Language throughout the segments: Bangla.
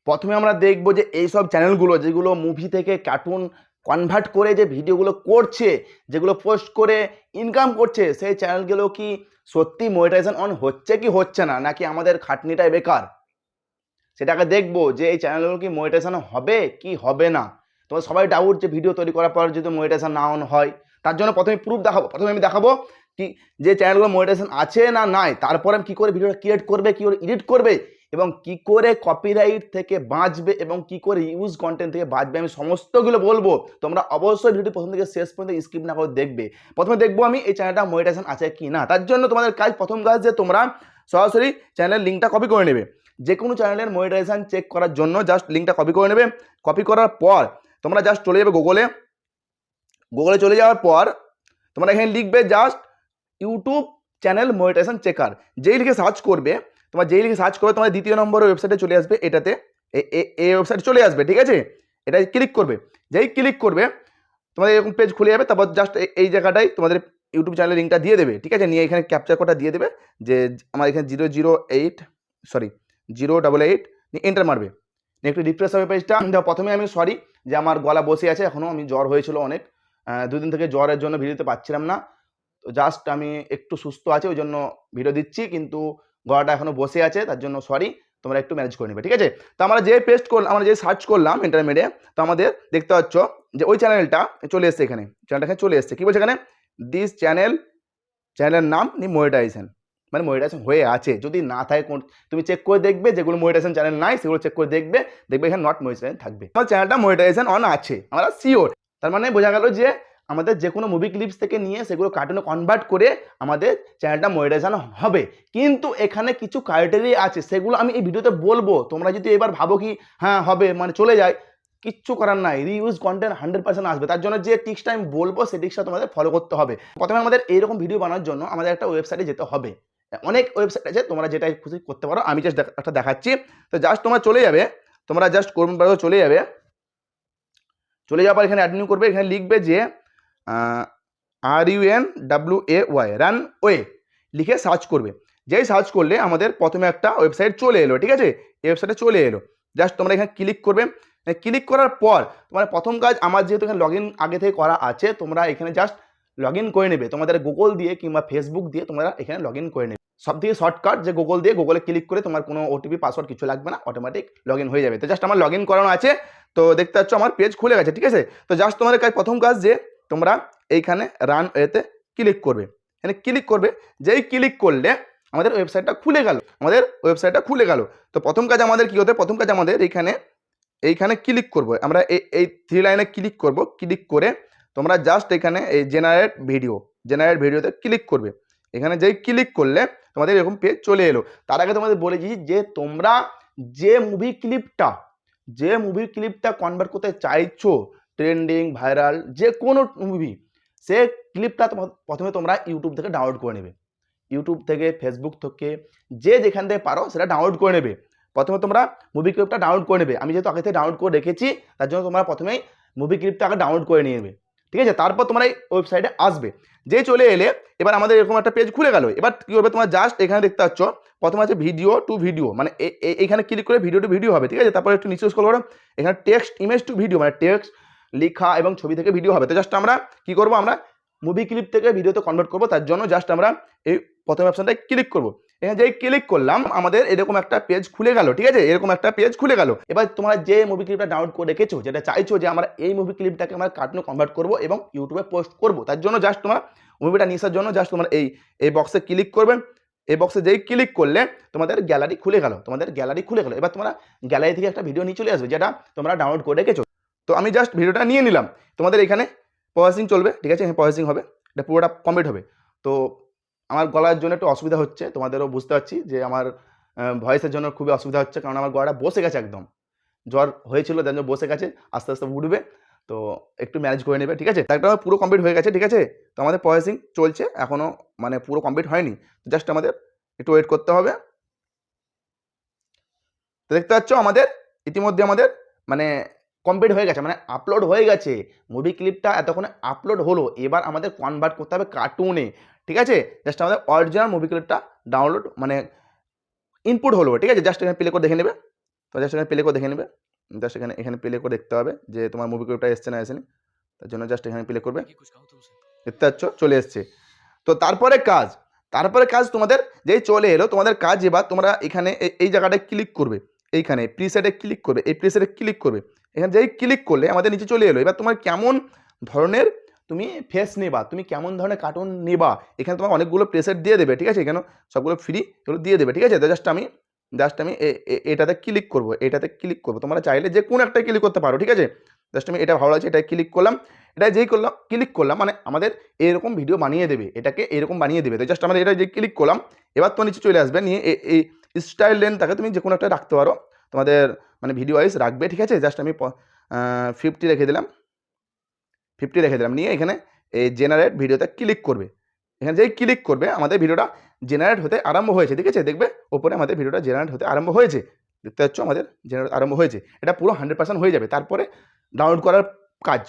প্রথমে আমরা দেখব যে এইসব চ্যানেলগুলো যেগুলো মুভি থেকে কার্টুন কনভার্ট করে যে ভিডিওগুলো করছে, যেগুলো পোস্ট করে ইনকাম করছে, সেই চ্যানেলগুলো কি সত্যি মনিটাইজেশন অন হচ্ছে কি হচ্ছে না, নাকি আমাদের খাটনিটাই বেকার, সেটাকে দেখবো যে এই চ্যানেলগুলো কি মনিটাইজেশন হবে কি হবে না। তোমার সবাই ডাউট যে ভিডিও তৈরি করার পর যদি মনিটাইজেশন না অন হয়, তার জন্য প্রথমে প্রুফ দেখাবো। প্রথমে আমি দেখাবো কি যে চ্যানেলগুলো মনিটাইজেশন আছে না নাই, তারপরে আমি কি করে ভিডিওটা ক্রিয়েট করবে, কি করে এডিট করবে, এবং কি করে কপিরাইট থেকে বাঁচবে, এবং কি করে ইউজ কন্টেন্ট থেকে বাঁচবে, আমি সমস্তগুলো বলবো। তোমরা অবশ্যই ভিডিওটি প্রথম থেকে শেষ পর্যন্ত স্কিপ না করে দেখবে। প্রথমে দেখবো আমি এই চ্যানেলটা মনিটাইজেশন আছে কি না। তার জন্য তোমাদের কাজ, প্রথম কাজ যে তোমরা সরাসরি চ্যানেলের লিঙ্কটা কপি করে নেবে। যে কোনো চ্যানেলের মনিটাইজেশন চেক করার জন্য জাস্ট লিঙ্কটা কপি করে নেবে। কপি করার পর তোমরা জাস্ট চলে যাবে গুগলে চলে যাওয়ার পর তোমরা এখানে লিখবে just YouTube channel monetisation checker. যেই লিখে সার্চ করবে, তোমার দ্বিতীয় নম্বরের ওয়েবসাইটে চলে আসবে। এটাতে এই ওয়েবসাইটে চলে আসবে, ঠিক আছে। এটা ক্লিক করবে। যেই ক্লিক করবে তোমাদের এরকম পেজ খুলে যাবে। তারপর জাস্ট এই জায়গাটায় তোমাদের ইউটিউব চ্যানেলের লিঙ্কটা দিয়ে দেবে, ঠিক আছে। নিয়ে এখানে ক্যাপচার কোডটা দিয়ে দেবে যে আমার এখানে 088 এন্টার মারবে। একটু রিফ্রেশ হবে পেজটা। প্রথমে আমি সরি যে আমার গলা বসে আছে, এখনও আমি জ্বর হয়েছিল অনেক, 2 দিন থেকে জ্বরের জন্য ভিডিও দিতে পারছিলাম না। তো জাস্ট আমি একটু সুস্থ আছে ওই জন্য ভিডিও দিচ্ছি, কিন্তু গলাটা এখনো বসে আছে, তার জন্য সরি, তোমরা একটু ম্যানেজ করে নেবে, ঠিক আছে। তো আমরা যে পেস্ট করলাম, আমরা যে সার্চ করলাম ইন্টারনেটে, তো আমাদের দেখতে পাচ্ছ যে ওই চ্যানেলটা চলে এসছে। চ্যানেলটা এখানে চলে এসছে। কি বলছে এখানে, দিস চ্যানেলের নাম মনিটাইজেশন, মানে মনিটাইজেশন হয়ে আছে। যদি না থাকে তুমি চেক করে দেখবে, যেগুলো মনিটাইজেশন চ্যানেল নাই সেগুলো চেক করে দেখবে এখানে নট মনিটাইজেশন থাকবে। আমার চ্যানেলটা মনিটাইজেশন অন আছে, আমরা শিওর। তার মানে বোঝা গেল যে আমাদের যে কোনো মুভি ক্লিপস থেকে নিয়ে সেগুলো কার্টুনে কনভার্ট করে আমাদের চ্যানেলটা মনিটাইজেশন হবে। কিন্তু এখানে কিছু ক্রাইটেরিয়া আছে, সেগুলো আমি এই ভিডিওতে বলবো। তোমরা যদি এবার ভাবো কি হ্যাঁ হবে, মানে চলে যায়, কিচ্ছু করার নাই। রিইউজ কন্টেন্ট 100% আসবে। তার জন্য যে টিক্সটা আমি বলবো সেই টিক্সটা তোমাদের ফলো করতে হবে। প্রথমে আমাদের এইরকম ভিডিও বানানোর জন্য আমাদের একটা ওয়েবসাইটে যেতে হবে। অনেক ওয়েবসাইট আছে, তোমরা যেটাই খুশি করতে পারো। আমি জাস্ট একটা দেখাচ্ছি। তো জাস্ট তোমরা চলে যাবে, তোমরা জাস্ট করুন চলে যাওয়ার পর এখানে অ্যাডমিন করবে। এখানে লিখবে যে RUNWAY রানওয়ে লিখে সার্চ করবে। যেই সার্চ করলে আমাদের প্রথমে একটা ওয়েবসাইট চলে এলো, ঠিক আছে। এই ওয়েবসাইটে চলে এলো। জাস্ট তোমরা এখানে ক্লিক করবে। ক্লিক করার পর তোমার প্রথম কাজ, আমার যেহেতু এখানে লগ ইন আগে থেকে করা আছে, তোমরা এখানে জাস্ট লগ ইন করে নেবে। তোমাদের গুগল দিয়ে কিংবা ফেসবুক দিয়ে তোমরা এখানে লগ ইন করে নেবে। সব থেকে শর্টকাট যে গুগলে ক্লিক করে তোমার কোনো ওটিপি পাসওয়ার্ড কিছু লাগবে না, অটোমেটিক লগ ইন হয়ে যাবে। তো জাস্ট আমার লগ ইন করানো আছে। তো দেখতে পাচ্ছ আমার পেজ খুলে গেছে, ঠিক আছে। তো জাস্ট তোমাদের কাজ, প্রথম কাজ যে তোমরা এইখানে রানওয়েতে ক্লিক করবে। এখানে ক্লিক করবে। যেই ক্লিক করলে আমাদের ওয়েবসাইটটা খুলে গেল। তো প্রথম কাজ আমাদের কি হতে, প্রথম কাজ আমাদের এইখানে ক্লিক করব। আমরা এই 3 লাইনে ক্লিক করব। ক্লিক করে তোমরা জাস্ট এখানে এই জেনারেট ভিডিওতে ক্লিক করবে। এখানে যেই ক্লিক করলে তোমাদের এরকম পেজ চলে এলো। তার আগে তোমাদের বলেছি যে তোমরা যে মুভি ক্লিপটা কনভার্ট করতে চাইছো, ট্রেন্ডিং, ভাইরাল, যে কোনো মুভি, সে ক্লিপটা প্রথমে তোমরা ইউটিউব থেকে ডাউনলোড করে নেবে। ইউটিউব থেকে, ফেসবুক থেকে, যেখান থেকে পারো সেটা ডাউনলোড করে নেবে। প্রথমে তোমরা মুভি ক্লিপটা ডাউনলোড করে নেবে। আমি যেহেতু আগে থেকে ডাউনলোড করে রেখেছি, তার জন্য তোমরা প্রথমেই মুভি ক্লিপটা আগে ডাউনলোড করে নিয়ে নেবে, ঠিক আছে। তারপর তোমরা এই ওয়েবসাইটে আসবে। যেই চলে এলে এবার আমাদের এরকম একটা পেজ খুলে গেল। এবার কি করবে, তোমার জাস্ট এখানে দেখতে পাচ্ছ প্রথমে আছে ভিডিও টু ভিডিও, মানে এইখানে ক্লিক করে ভিডিও টু ভিডিও হবে, ঠিক আছে। তারপর একটু নিচে স্ক্রল করো, এখানে টেক্সট ইমেজ টু ভিডিও, মানে টেক্সট লেখা এবং ছবি থেকে ভিডিও হবে। তো জাস্ট আমরা কি করব, আমরা মুভি ক্লিপ থেকে ভিডিওতে কনভার্ট করব। তার জন্য জাস্ট আমরা এই প্রথম অপশনটায় ক্লিক করব। এখানে যেই ক্লিক করলাম আমাদের এরকম একটা পেজ খুলে গেল, ঠিক আছে। এরকম একটা পেজ খুলে গেল। এবার তোমরা যে মুভি ক্লিপটা ডাউনলোড করে রেখেছো, যেটা চাইছো যে আমরা এই মুভি ক্লিপটাকে আমরা কার্টুনে কনভার্ট করব এবং ইউটিউবে পোস্ট করব, তার জন্য জাস্ট তোমার মুভিটা নিয়ে আসার জন্য জাস্ট তোমার এই বক্সে ক্লিক করবে। এই বক্সে যেই ক্লিক করলে তোমাদের গ্যালারি খুলে গেল। এবার তোমরা গ্যালারি থেকে একটা ভিডিও নিয়ে চলে আসবে, যেটা তোমরা ডাউনলোড করে রেখেছো। তো আমি জাস্ট ভিডিওটা নিয়ে নিলাম। তোমাদের এখানে প্রসেসিং চলবে, ঠিক আছে। এখানে প্রসেসিং হবে, এটা পুরোটা কমপ্লিট হবে। তো আমার গলার জন্য একটু অসুবিধা হচ্ছে, তোমাদেরও বুঝতে পারছি যে আমার ভয়েসের জন্য খুবই অসুবিধা হচ্ছে, কারণ আমার গলাটা বসে গেছে, একদম জ্বর হয়েছিল, তার জন্য বসে গেছে, আস্তে আস্তে উঠবে। তো একটু ম্যানেজ করে নেবে, ঠিক আছে। একটা পুরো কমপ্লিট হয়ে গেছে, ঠিক আছে। তো আমাদের প্রসেসিং চলছে এখনও, মানে পুরো কমপ্লিট হয়নি। জাস্ট আমাদের একটু ওয়েট করতে হবে। তো দেখতে পাচ্ছ আমাদের ইতিমধ্যে আমাদের মানে কমপ্লিট হয়ে গেছে, মানে আপলোড হয়ে গেছে। মুভি ক্লিপটা এতক্ষণে আপলোড হলো। এবার আমাদের কনভার্ট করতে হবে কার্টুনে, ঠিক আছে। জাস্ট আমাদের অরিজিনাল মুভি ক্লিপটা ডাউনলোড মানে ইনপুট হলো, ঠিক আছে। জাস্ট এখানে প্লে করে দেখে নেবে। তো জাস্ট এখানে প্লে করে দেখে নেবে, জাস্ট এখানে প্লে করে দেখতে হবে যে তোমার মুভি ক্লিপটা এসছে না আসেনি, তার জন্য জাস্ট এখানে প্লে করবে, দেখতে পাচ্ছ চলে এসছে। তো তারপরে কাজ তোমাদের যেই চলে এলো, তোমাদের কাজ এবার তোমরা এখানে এই জায়গাটায় ক্লিক করবে, এইখানে প্রিসেটে ক্লিক করবে, এই প্রিসেটে ক্লিক করবে, এখানে যেই ক্লিক করলে আমাদের নিচে চলে এলো। এবার তোমার কেমন ধরনের তুমি ফেস নেবা, তুমি কেমন ধরনের কার্টুন নেবা, এখানে তোমার অনেকগুলো প্রেসেট দিয়ে দেবে, ঠিক আছে, এখানে সবগুলো ফ্রি এগুলো দিয়ে দেবে, ঠিক আছে। তো জাস্ট আমি এটাতে ক্লিক করবো, তোমরা চাইলে যে কোনো একটা ক্লিক করতে পারো, ঠিক আছে। জাস্ট আমি এটা ভালো লাগছে, এটা ক্লিক করলাম, এটা যেই ক্লিক করলাম মানে আমাদের এরকম ভিডিও বানিয়ে দেবে, এটাকে এরকম বানিয়ে দেবে। তো জাস্ট আমাদের এটা যে ক্লিক করলাম, এবার তো নিচে চলে আসবে, নিয়ে এই স্টাইল লেন্থটাকে তুমি যে কোনো একটা রাখতে পারো, তোমাদের মানে ভিডিও ওয়াইজ রাখবে, ঠিক আছে। জাস্ট আমি 50 রেখে দিলাম, নিয়ে এখানে এই জেনারেট ভিডিওতে ক্লিক করবে, এখানে যেই ক্লিক করবে আমাদের ভিডিওটা জেনারেট হতে আরম্ভ হয়েছে, ঠিক আছে, দেখবে ওপরে আমাদের ভিডিওটা জেনারেট হতে আরম্ভ হয়েছে, দেখতে পাচ্ছ আমাদের জেনারেট আরম্ভ হয়েছে। এটা পুরো 100% হয়ে যাবে, তারপরে ডাউনলোড করার কাজ।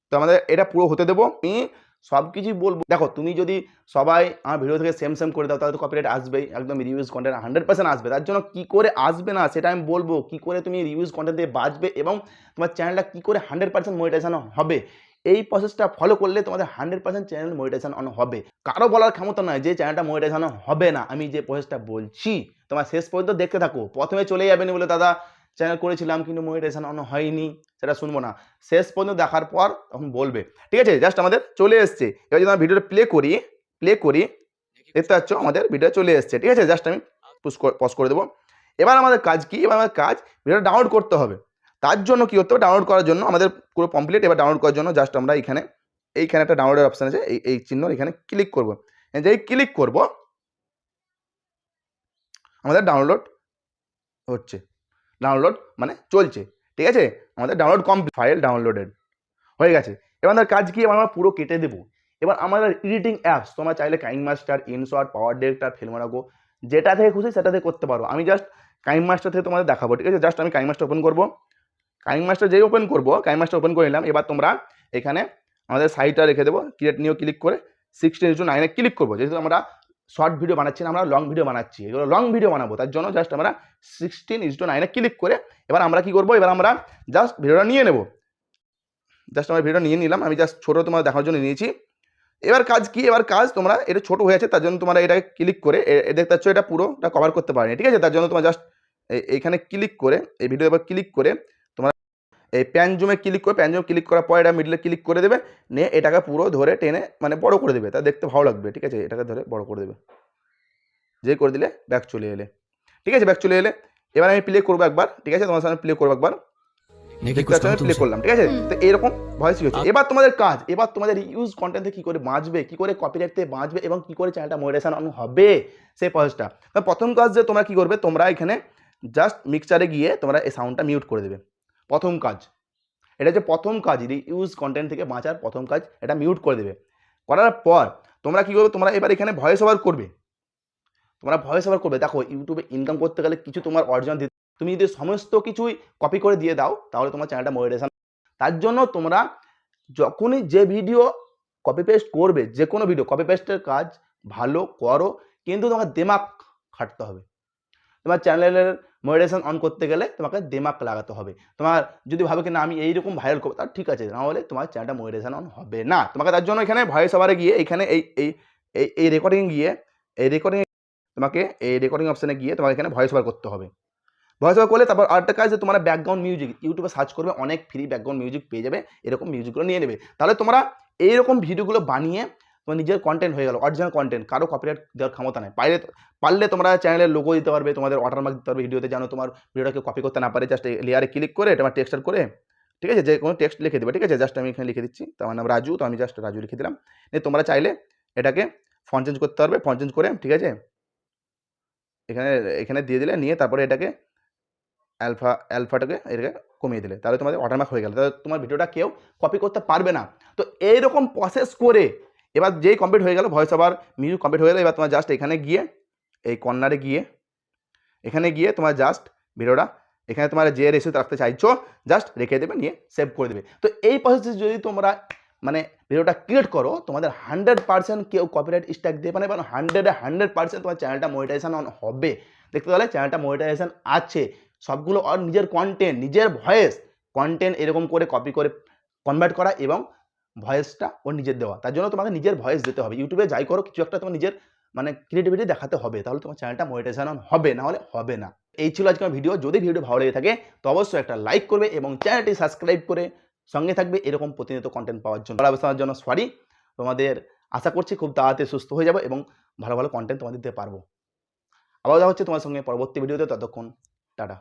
তো আমাদের এটা পুরো হতে দেবো, আমি সব কিছুই বলবো। দেখো তুমি যদি সবাই আমার ভিডিও থেকে সেম করে দাও তাহলে তো কপিরাইট আসবেই, একদম রিভিউজ কন্টেন্ট 100% আসবে। তার জন্য কী করে আসবে না সেটা আমি বলবো, কী করে তুমি রিভিউজ কন্টেন্ট দিয়ে বাঁচবে এবং তোমার চ্যানেলটা কী করে 100% মনিটাইজেশন হবে, এই প্রসেসটা ফলো করলে তোমাদের 100% চ্যানেল মনিটাইজেশন অন হবে। কারো বলার ক্ষমতা নয় যে চ্যানেলটা মনিটাইজেশন হবে না, আমি যে প্রসেসটা বলছি তোমার শেষ পর্যন্ত দেখতে থাকো। প্রথমে চলে যাবেনি বলে দাদা চ্যানেল করেছিলাম কিন্তু মনিটাইজেশন অন হয়নি, সেটা শুনবো না, শেষ পর্যন্ত দেখার পর তখন বলবে, ঠিক আছে। জাস্ট আমাদের চলে এসছে, এবার যদি আমরা ভিডিওটা প্লে করি দেখতে পাচ্ছ আমাদের ভিডিও চলে এসছে, ঠিক আছে। জাস্ট আমি পজ করে দেবো। এবার আমাদের কাজ কি, এবার আমাদের কাজ ভিডিওটা ডাউনলোড করতে হবে। তার জন্য কি করতে হবে, ডাউনলোড করার জন্য আমাদের পুরো কমপ্লিট। এবার ডাউনলোড করার জন্য জাস্ট আমরা এইখানে একটা ডাউনলোডের অপশান আছে, এই চিহ্ন এখানে ক্লিক করবো, যেই ক্লিক করব আমাদের ডাউনলোড হচ্ছে, ডাউনলোড মানে চলছে, ঠিক আছে। আমাদের ডাউনলোড কমপ্লিট, ফাইল ডাউনলোডেড হয়ে গেছে। এবার আমাদের কাজ কি, এবার আমরা পুরো কেটে দেবো। এবার আমাদের এডিটিং অ্যাপস তোমরা চাইলে কাইনমাস্টার, ইনশট, পাওয়ার ডিরেক্টর, ফিল্মোরাগো যেটা থেকে খুশি সেটা থেকে করতে পারো। আমি জাস্ট কাইনমাস্টার থেকে তোমাদের দেখাবো, ঠিক আছে। জাস্ট আমি কাইনমাস্টার ওপেন করবো, কাইনমাস্টার যেই ওপেন ওপেন করে নিলাম। এবার তোমরা এখানে আমাদের সাইটটা রেখে দেবো, ক্রিয়েট নিয়েও ক্লিক করে 16:9 ক্লিক করবো। যেহেতু আমরা শর্ট ভিডিও বানাচ্ছি না, আমরা লং ভিডিও বানাচ্ছি, এগুলো লং ভিডিও বানাবো, তার জন্য জাস্ট আমরা 16:9 ক্লিক করে এবার আমরা কি করবো, এবার আমরা জাস্ট ভিডিওটা নিয়ে নেবো। জাস্ট আমার ভিডিওটা নিয়ে নিলাম, আমি জাস্ট ছোটো তোমার দেখার জন্য নিয়েছি। এবার কাজ কি, এবার কাজ তোমরা এটা ছোটো হয়ে আছে তার জন্য তোমরা এটা ক্লিক করে দেখতে পাচ্ছ এটা পুরোটা কভার করতে পারেনি, ঠিক আছে। তার জন্য তোমার জাস্ট এইখানে ক্লিক করে এই ভিডিও এবার ক্লিক করে তোমরা এই প্যান জুমে ক্লিক করার পর এটা মিডলে ক্লিক করে দেবে, নিয়ে এটাকে পুরো ধরে টেনে মানে বড় করে দেবে, তা দেখতে ভালো লাগবে, ঠিক আছে। এটাকে ধরে বড় করে দেবে, যে করে দিলে ব্যাক চলে এলে, ঠিক আছে, ব্যাক চলে এলে। এবার আমি প্লে করবো একবার, ঠিক আছে, তোমার সামনে প্লে করবো একবার, প্লে করলাম, ঠিক আছে। তো এরকম ভয়েস হচ্ছে। এবার তোমাদের কাজ, এবার তোমাদের ইউজ কন্টেন্টে কি করে বাঁচবে, কি করে কপিরাইট থেকে বাঁচবে এবং কি করে চ্যানেলটা মনিটাইজেশন অন হবে সেই প্রসেসটা। প্রথম কাজ যে তোমরা কি করবে, তোমরা এখানে জাস্ট মিক্সচারে গিয়ে তোমরা এই সাউন্ডটা মিউট করে দেবে। প্রথম কাজ এটা হচ্ছে, প্রথম কাজ ইউজ কন্টেন্ট থেকে বাঁচার প্রথম কাজ, এটা মিউট করে দেবে। করার পর তোমরা কি করবে, তোমরা এবার এখানে ভয়েস ওভার করবে, দেখো ইউটিউবে ইনকাম করতে গেলে কিছু তোমার অর্জন দিতে, তুমি যদি সমস্ত কিছুই কপি করে দিয়ে দাও তাহলে তোমার চ্যানেলটা মনিটাইজেশন। তার জন্য তোমরা যখনই যে ভিডিও কপি পেস্ট করবে, যে কোনো ভিডিও কপি পেস্টের কাজ ভালো করো, কিন্তু তোমার দিমাগ খাটতে হবে। তোমার চ্যানেলের মনিটাইজেশন অন করতে গেলে তোমাকে দিমাগ লাগাতে হবে। তোমার যদি ভাবে কি না আমি এইরকম ভাইরাল করবো, তার ঠিক আছে, না হলে তোমার চ্যানেলটা মনিটাইজেশন অন হবে না। তোমাকে তার জন্য এখানে ভয়েস ওভারে গিয়ে এখানে এই রেকর্ডিং গিয়ে তোমাকে এই রেকর্ডিং অপশানে গিয়ে তোমাকে এখানে ভয়েস ওভার করতে হবে। ভয়েস ওভার করলে তারপর আরেকটা কাজ যে তোমার ব্যাকগ্রাউন্ড মিউজিক, ইউটিউবে সার্চ করবে, অনেক ফ্রি ব্যাকগ্রাউন্ড মিউজিক পেয়ে যাবে, এরকম মিউজিকগুলো নিয়ে নেবে। তাহলে তোমরা এইরকম ভিডিওগুলো বানিয়ে তোমার নিজের কন্টেন্ট হয়ে গেল, অরিজিনাল কন্টেন্ট, কারো কপিরাইট দেওয়ার ক্ষমতা নেই। পারলে তোমরা চ্যানেলের লোগো দিতে পারবে, তোমাদের ওয়াটারমার্ক দিতে পারবে ভিডিওতে, যেন তোমার ভিডিওটাকে কপি করতে না পারে। জাস্ট লেয়ারে ক্লিক করে তোমার টেক্সচার করে, ঠিক আছে, যে কোনো টেক্সট লিখে দেবে, ঠিক আছে। জাস্ট আমি এখানে লিখে দিচ্ছি, তোমার নাম রাজু, তো আমি জাস্ট রাজু লিখে দিলাম। তোমরা চাইলে এটাকে ফন্ট চেঞ্জ করতে পারবে, ফন্ট চেঞ্জ করে, ঠিক আছে, এখানে দিয়ে দিলে, নিয়ে তারপরে এটাকে অ্যালফাটাকে এটাকে কমিয়ে দিলে, তাহলে তোমাদের ওয়াটারমার্ক হয়ে গেল, তাহলে তোমার ভিডিওটা কেউ কপি করতে পারবে না। তো এইরকম প্রসেস করে এবার যেই কমপ্লিট হয়ে গেল, ভয়েস ওভার মিউজিক কমপ্লিট হয়ে গেল, এবার তোমার জাস্ট এখানে গিয়ে এই কর্নারে গিয়ে তোমার জাস্ট ভিডিওটা এখানে তোমার যে রেসিও রাখতে চাইছো জাস্ট রেখে দেবে, নিয়ে সেভ করে দেবে। তো এই প্রসেসে যদি তোমরা মানে ভিডিওটা ক্রিয়েট করো, তোমাদের 100% কেউ কপিরাইট স্ট্রাইক দিয়ে পারে, এবং 100% তোমার চ্যানেলটা মনিটাইজেশন অন হবে। দেখতে পেলে চ্যানেলটা মনিটাইজেশন আছে, সবগুলো ওর নিজের কন্টেন্ট, নিজের ভয়েস কন্টেন্ট এরকম করে কপি করে কনভার্ট করা এবং ভয়েসটা ওর নিজের দেওয়া। তার জন্য তোমাকে নিজের ভয়েস দিতে হবে। ইউটিউবে যাই করো কিছু একটা তোমার নিজের মানে ক্রিয়েটিভিটি দেখাতে হবে, তাহলে তোমার চ্যানেলটা মনিটাইজেশন হবে, না হলে হবে না। এই ছিল আজকের ভিডিও। যদি ভিডিও ভালো লেগে থাকে তো অবশ্যই একটা লাইক করবে এবং চ্যানেলটি সাবস্ক্রাইব করে সঙ্গে থাকবে এরকম প্রতিনিয়ত কন্টেন্ট পাওয়ার জন্য। অবস্থার জন্য সরি। তোমাদের আশা করছি খুব তাড়াতাড়ি সুস্থ হয়ে যাবো এবং ভালো ভালো কন্টেন্ট তোমাদের দিতে পারবো। আবার দেখা হচ্ছে তোমার সঙ্গে পরবর্তী ভিডিওতে। ততক্ষণ টাটা।